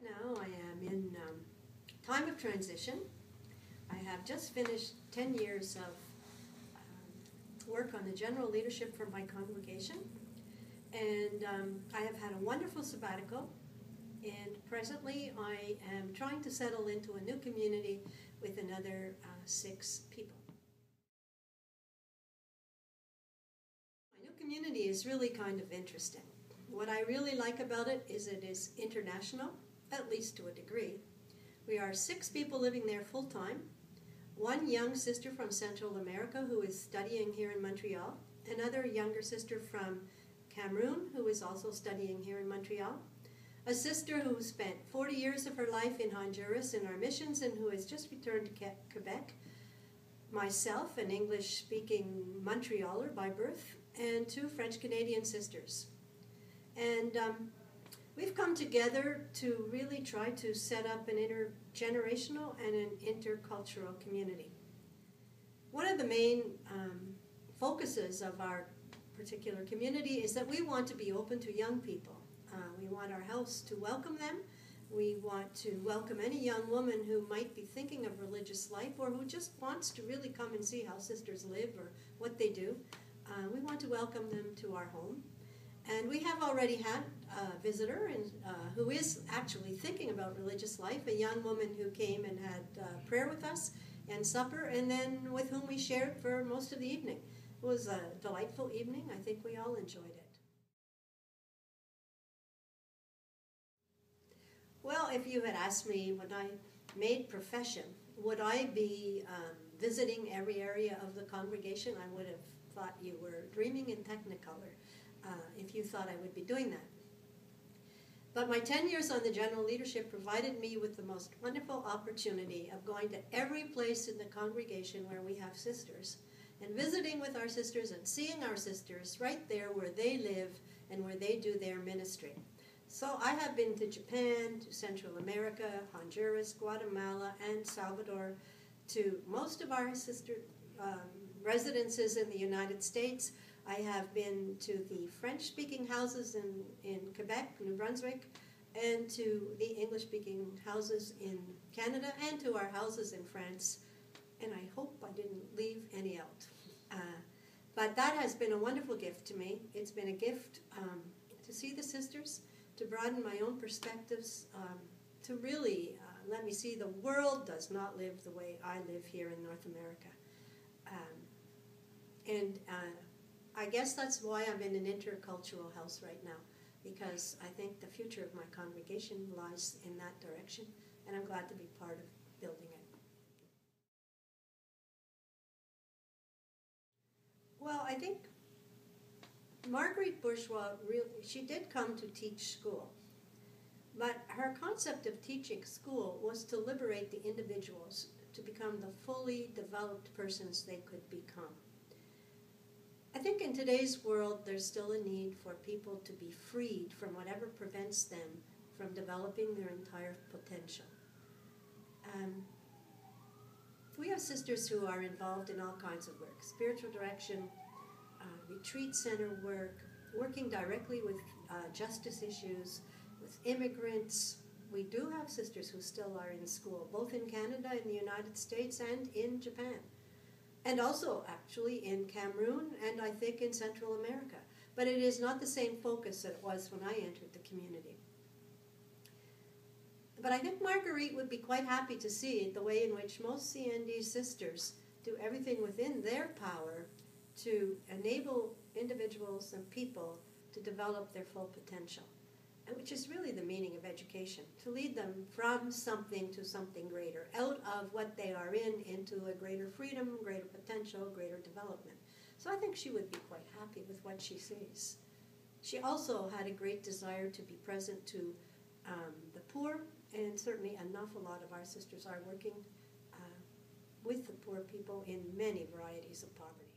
Right now I am in time of transition. I have just finished 10 years of work on the general leadership for my congregation, and I have had a wonderful sabbatical, and presently I am trying to settle into a new community with another 6 people. My new community is really kind of interesting. What I really like about it is international, at least to a degree. We are 6 people living there full-time, 1 young sister from Central America who is studying here in Montreal, another younger sister from Cameroon who is also studying here in Montreal, a sister who spent 40 years of her life in Honduras in our missions and who has just returned to Quebec, myself, an English-speaking Montrealer by birth, and 2 French-Canadian sisters. And we've come together to really try to set up an intergenerational and an intercultural community. One of the main focuses of our particular community is that we want to be open to young people. We want our house to welcome them. We want to welcome any young woman who might be thinking of religious life or who just wants to really come and see how sisters live or what they do. We want to welcome them to our home. And we have already had a visitor who is actually thinking about religious life, a young woman who came and had prayer with us and supper, and then with whom we shared for most of the evening. It was a delightful evening. I think we all enjoyed it. Well, if you had asked me when I made profession, would I be visiting every area of the congregation, I would have thought you were dreaming in Technicolor. If you thought I would be doing that. But my 10 years on the general leadership provided me with the most wonderful opportunity of going to every place in the congregation where we have sisters and visiting with our sisters and seeing our sisters right there where they live and where they do their ministry. So I have been to Japan, to Central America, Honduras, Guatemala, and Salvador, to most of our sister residences in the United States. I have been to the French-speaking houses in Quebec, New Brunswick, and to the English-speaking houses in Canada, and to our houses in France. And I hope I didn't leave any out. But that has been a wonderful gift to me. It's been a gift to see the sisters, to broaden my own perspectives, to really let me see the world does not live the way I live here in North America. I guess that's why I'm in an intercultural house right now, because I think the future of my congregation lies in that direction, and I'm glad to be part of building it. Well, I think Marguerite Bourgeoys, she did come to teach school, but her concept of teaching school was to liberate the individuals to become the fully developed persons they could become. I think in today's world there's still a need for people to be freed from whatever prevents them from developing their entire potential. We have sisters who are involved in all kinds of work, spiritual direction, retreat center work, working directly with justice issues, with immigrants. We do have sisters who still are in school, both in Canada, in the United States, and in Japan. And also, actually, in Cameroon, and I think in Central America. But it is not the same focus that it was when I entered the community. But I think Marguerite would be quite happy to see the way in which most CND sisters do everything within their power to enable individuals and people to develop their full potential, and which is really the meaning of education, to lead them from something to something greater, out of what they are in into a greater freedom, greater potential, greater development. So I think she would be quite happy with what she sees. She also had a great desire to be present to the poor, and certainly an awful lot of our sisters are working with the poor people in many varieties of poverty.